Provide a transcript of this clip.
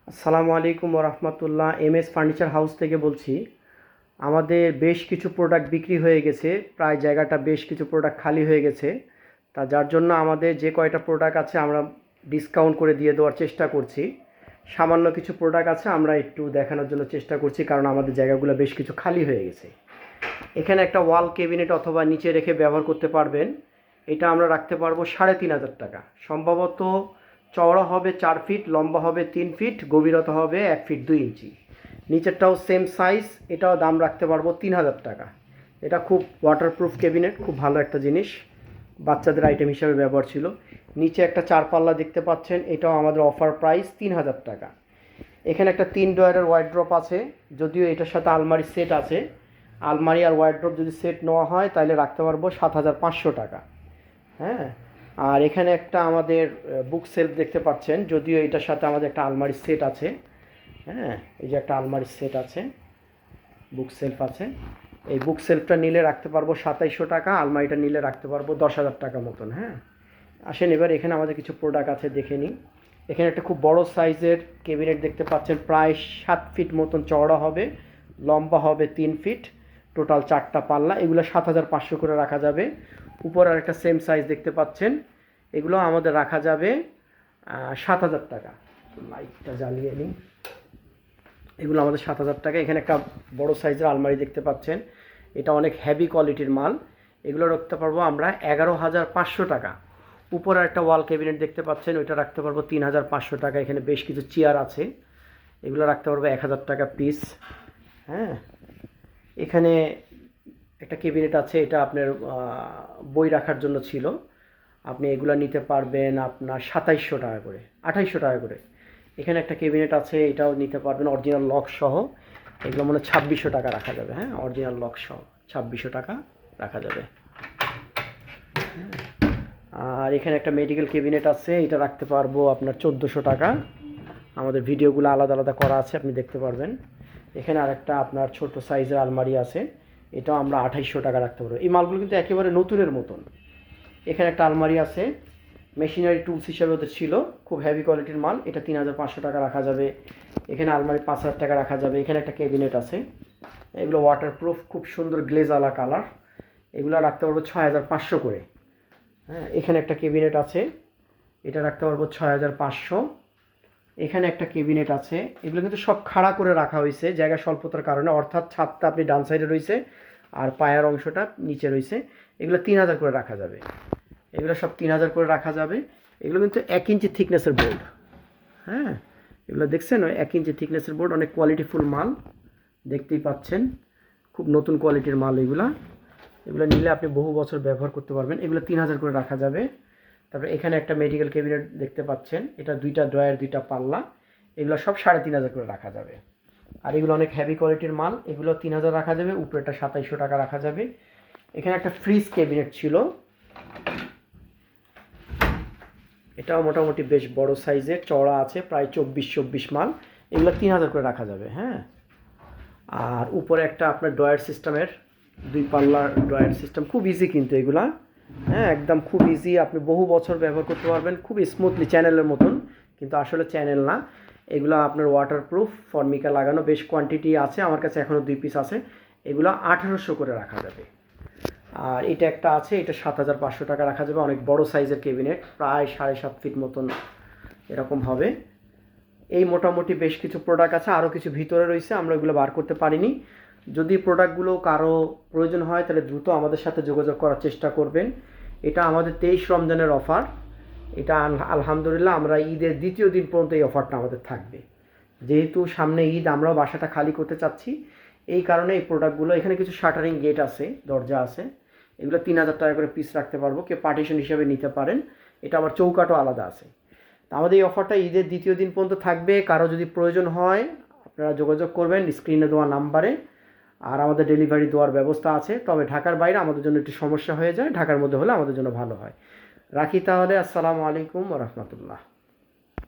আসসালামু আলাইকুম রহমতুল্লাহ। MS furniture house থেকে বলছি। আমাদের বেশ কিছু প্রোডাক্ট বিক্রি হয়ে গেছে, প্রায় জায়গাটা বেশ কিছু প্রোডাক্ট খালি হয়ে গেছে। তা যার জন্য আমাদের যে কয়টা প্রোডাক্ট আছে আমরা ডিসকাউন্ট করে দিয়ে দেওয়ার চেষ্টা করছি। সামান্য কিছু প্রোডাক্ট আছে আমরা একটু দেখানোর জন্য চেষ্টা করছি, কারণ আমাদের জায়গাগুলো বেশ কিছু খালি হয়ে গেছে। এখানে একটা ওয়াল ক্যাবিনেট অথবা নিচে রেখে ব্যবহার করতে পারবেন। এটা আমরা রাখতে পারবো 3,500 টাকা। সম্ভবত চওড়া হবে 4 ফিট, লম্বা হবে 3 ফিট, গভীরতা হবে 1 ফিট 2 ইঞ্চি। নিচেরটাও সেম সাইজ, এটাও দাম রাখতে পারবো 3,000 টাকা। এটা খুব ওয়াটারপ্রুফ ক্যাবিনেট, খুব ভালো একটা জিনিস, বাচ্চাদের আইটেম হিসাবে ব্যবহার ছিল। নিচে একটা 4 পাল্লা দেখতে পাচ্ছেন, এটাও আমাদের অফার প্রাইস 3,000 টাকা। এখানে একটা 3 ডয়ারের ওয়ার্ড্রপ আছে, যদিও এটার সাথে আলমারি সেট আছে। আলমারি আর ওয়ার্ড্রপ যদি সেট নেওয়া হয় তাহলে রাখতে পারবো 7,500 টাকা। হ্যাঁ, আর এখানে একটা আমাদের বুক সেলফ দেখতে পাচ্ছেন, যদিও এটার সাথে আমাদের একটা আলমারি সেট আছে। হ্যাঁ, এই যে একটা আলমারি সেট আছে, বুক সেলফ আছে। এই বুক সেলফটা নিলে রাখতে পারবো 2,700 টাকা, আলমারিটা নিলে রাখতে পারবো 10,000 টাকা মতন। হ্যাঁ, আসেন এবার এখানে আমাদের কিছু প্রোডাক্ট আছে দেখে নিই। এখানে একটা খুব বড় সাইজের ক্যাবিনেট দেখতে পাচ্ছেন, প্রায় 7 ফিট মতন চওড়া হবে, লম্বা হবে 3 ফিট, টোটাল 4টা পাল্লা। এগুলো 7,500 করে রাখা যাবে। উপর আর একটা সেম সাইজ দেখতে পাচ্ছেন, এগুলো আমাদের রাখা যাবে 7,000 টাকা। লাইটটা জ্বালিয়ে নিই। এগুলো আমাদের 7,000 টাকা। এখানে একটা বড় সাইজের আলমারি দেখতে পাচ্ছেন, এটা অনেক হেভি কোয়ালিটির মাল। এগুলো রাখতে পারবো আমরা 11,500 টাকা। উপরে একটা ওয়াল ক্যাবিনেট দেখতে পাচ্ছেন, ওইটা রাখতে পারবো 3,500 টাকা। এখানে বেশ কিছু চেয়ার আছে, এগুলো রাখতে পারবো 1,000 টাকা পিস। হ্যাঁ, এখানে একটা ক্যাবিনেট আছে, এটা আপনার বই রাখার জন্য ছিল। আপনি এগুলো নিতে পারবেন আপনার 2,700 টাকা করে, 2,800 টাকা করে। এখানে একটা ক্যাবিনেট আছে, এটাও নিতে পারবেন অরিজিনাল লক সহ। এগুলো মনে হয় 2,600 টাকা রাখা যাবে। হ্যাঁ, অরিজিনাল লক সহ 2,600 টাকা রাখা যাবে। আর এখানে একটা মেডিকেল ক্যাবিনেট আছে, এটা রাখতে পারবো আপনার 1,400 টাকা। আমাদের ভিডিওগুলো আলাদা আলাদা করা আছে, আপনি দেখতে পারবেন। এখানে আরেকটা আপনার ছোট সাইজের আলমারি আছে, এটাও আমরা 2,800 টাকা রাখতে পারবো। এই মালগুলো কিন্তু একেবারে নতুনের মতন। এখানে একটা আলমারি আছে, মেশিনারি টুলস হিসাবে ওদের ছিল, খুব হেভি কোয়ালিটির মাল। এটা 3,500 টাকা রাখা যাবে। এখানে আলমারি 5,000 টাকা রাখা যাবে। এখানে একটা ক্যাবিনেট আছে, এগুলো ওয়াটারপ্রুফ, খুব সুন্দর গ্লেজ আলা কালার। এগুলো রাখতে পারবো 6,500 করে। হ্যাঁ, এখানে একটা ক্যাবিনেট আছে, এটা রাখতে পারবো 6,500। এখানে একটা ক্যাবিনেট আছে, এগুলো কিন্তু সব খাড়া করে রাখা হয়েছে জায়গা স্বল্পতার কারণে, অর্থাৎ ছাদটা আপনি ডান সাইডে রয়েছে আর পায়ার অংশটা নিচে রয়েছে। এগুলো 3,000 করে রাখা যাবে। এগুলো সব 3,000 করে রাখা যাবে। এগুলো কিন্তু 1 ইঞ্চি থিকনেসের বোর্ড। হ্যাঁ, এগুলো দেখছেন, ওই 1 ইঞ্চি থিকনেসের বোর্ড, অনেক কোয়ালিটিফুল মাল, দেখতেই পাচ্ছেন, খুব নতুন কোয়ালিটির মাল এগুলা। এগুলো নিলে আপনি বহু বছর ব্যবহার করতে পারবেন। এগুলো 3,000 করে রাখা যাবে। তারপরে এখানে একটা মেডিকেল ক্যাবিনেট দেখতে পাচ্ছেন, এটা 2টা ড্রয়ার 2টা পাল্লা, এগুলো সব 3,500 করে রাখা যাবে। আর এগুলো অনেক হেভি কোয়ালিটির মাল, এগুলো 3,000 রাখা যাবে। উপরেটা 2,700 টাকা রাখা যাবে। এখানে একটা ফ্রিজ ক্যাবিনেট ছিল, এটাও মোটামুটি বেশ বড় সাইজের, চওড়া আছে, প্রায় 24 মাল। এগুলো 3,000 করে রাখা যাবে। হ্যাঁ, আর উপরে একটা আপনার ড্রয়ার সিস্টেমের 2 পাল্লার ড্রয়ার সিস্টেম, খুব ইজি কিন্তু এগুলা। হ্যাঁ, একদম খুব ইজি, আপনি বহু বছর ব্যবহার করতে পারবেন খুব স্মুথলি, চ্যানেলের মতন, কিন্তু আসলে চ্যানেল না। এগুলো আপনার ওয়াটারপ্রুফ, ফর্মিকা লাগানো, বেশ কোয়ান্টিটি আছে আমার কাছে, এখনও 2 পিস আছে। এগুলো 1,800 করে রাখা যাবে। আর এটা একটা আছে, এটা 7,500 টাকা রাখা যাবে। অনেক বড় সাইজের ক্যাবিনেট, প্রায় 7.5 ফিট মতন এরকম হবে। এই মোটামুটি বেশ কিছু প্রোডাক্ট আছে, আরও কিছু ভিতরে রয়েছে, আমরা ওইগুলো বার করতে পারিনি। যদি প্রোডাক্টগুলো কারো প্রয়োজন হয় তাহলে দ্রুত আমাদের সাথে যোগাযোগ করার চেষ্টা করবেন। এটা আমাদের 23 রমজানের অফার। এটা আলহামদুলিল্লাহ আমরা ঈদের 2য় দিন পর্যন্ত এই অফারটা আমাদের থাকবে। যেহেতু সামনে ঈদ, আমরাও বাসাটা খালি করতে চাচ্ছি, এই কারণে এই প্রোডাক্টগুলো। এখানে কিছু শাটারিং গেট আছে, দরজা আছে, এগুলো 3,000 টাকা করে পিস রাখতে পারবো, কেউ পার্টিশন হিসেবে নিতে পারেন। এটা আমার চৌকাটও আলাদা আছে। আমাদের এই অফারটা ঈদের 2য় দিন পর্যন্ত থাকবে। কারো যদি প্রয়োজন হয় আপনারা যোগাযোগ করবেন স্ক্রিনে দেওয়া নাম্বারে। আর আমাদের ডেলিভারি দেওয়ার ব্যবস্থা আছে, তবে ঢাকার বাইরে আমাদের জন্য একটু সমস্যা হয়ে যায়, ঢাকার মধ্যে হলে আমাদের জন্য ভালো হয়। রাখি তাহলে, আসসালামু আলাইকুম ওয়া রাহমাতুল্লাহ।